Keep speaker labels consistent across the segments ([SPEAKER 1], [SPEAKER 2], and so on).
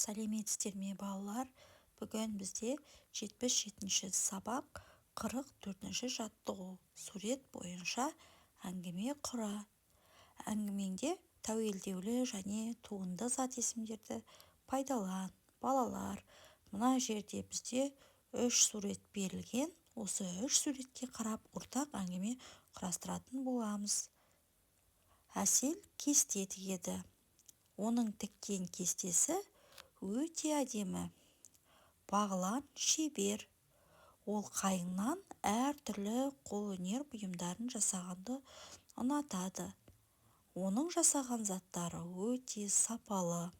[SPEAKER 1] Сәлеметсіздер ме балалар? Бүгін бізде 77-ші сабақ 44-ші жаттығу сурет бойынша әңгіме құра. Әңгімеңде тәуелдеулі және туынды зат есімдерді пайдалан. Балалар, мына жерде бізде 3 сурет берілген. Осы 3 суретке қарап ортақ әңгіме құрастыратын боламыз. Әсел кесте тігеді. Оның тіккен кестесі өте әдемі. Бағлан шебер. Ол қайыңнан әртүрлі қолөнер бұйымдарын жасағанды ұнатады. Оның жасаған заттары өте сапалы.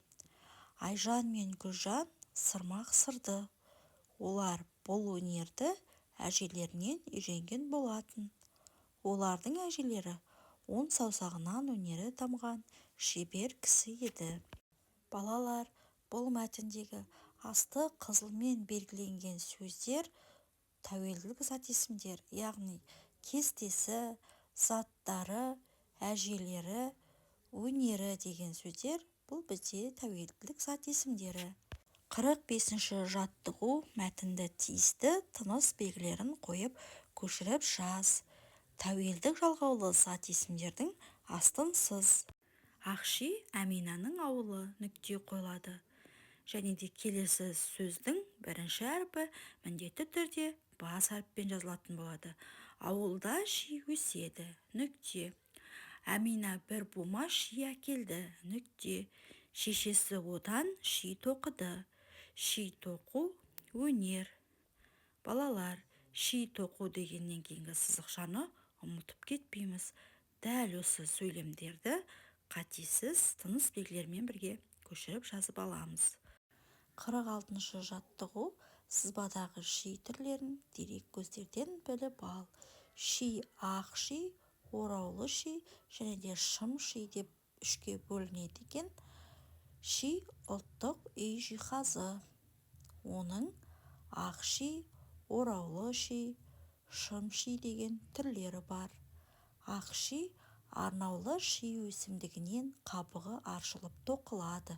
[SPEAKER 1] Айжан мен Гүлжан сырмақ сырды. Олар бұл өнерді әжелерінен үйренген болатын. Олардың әжелері 10 саусағынан өнері дамған шебер кісі еді. Балалар, бұл мәтіндегі асты қызылмен белгіленген сөздер тәуелділік зат есімдер, яғни кестесі, заттары, әжелері, өнері деген сөздер бұл бізде тәуелділік зат есімдері. 45-ші жаттығу мәтінді тиісті тыныс белгілерін қойып көшіріп жаз. Тәуелдік жалғаулы зат есімдердің астын сыз. Ақши Әминаның ауылы нүкте қойылады. Және де келесі сөздің бірінші әрпі міндетті түрде бас әріппен жазылатын болады. Ауылда ши өседі. Нүкте. Әмина бір бума ши әкелді. Нүкте. Шешесі одан ши тоқыды. Ши тоқу өнер. Балалар, ши тоқу дегеннен кейінгі сызықшаны ұмытып кетпейміз. Дәл осы сөйлемдерді қатесіз тыныс белгілерімен бірге көшіріп жазып аламыз. 46-шы жаттығу сызбадағы ши түрлерін дерек көздерден біліп ал. Ши ақ ши, ораулы ши және де шым ши деп үшке бөлінеді екен. Ши ұлттық үй жиһазы. Оның ақ ши, ораулы ши, шым ши деген түрлері бар. Ақ ши арнаулы ши өсімдігінен қабығы аршылып тоқылады.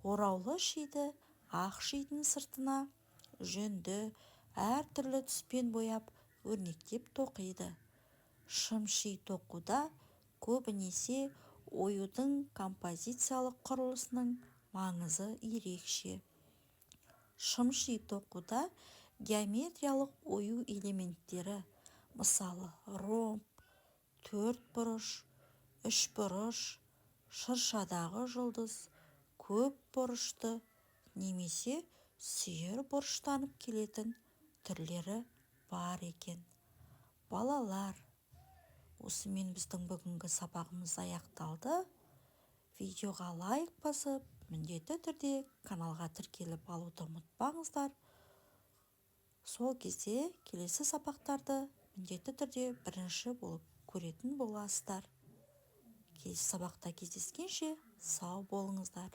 [SPEAKER 1] Ораулы шиді ақ шидің сыртына жүнді әртүрлі түспен бояп өрнектеп тоқиды. Шым ши тоқуда көбінесе оюдың композициялық құрылысының маңызы ерекше. Шым ши тоқуда геометриялық ою элементтері, мысалы ромб, төрт бұрыш, үш бұрыш, шыршадағы жұлдыз, көп бұрышты немесе сүйір бұрыштанып келетін түрлері бар екен. Балалар, осымен біздің бүгінгі сабағымыз аяқталды. Видеоға лайк басып, міндетті түрде каналға тіркеліп алуды ұмытпаңыздар. Сол кезде келесі сабақтарды міндетті түрде бірінші болып көретін боласыздар. Келесі сабақта кездескенше сау болыңыздар.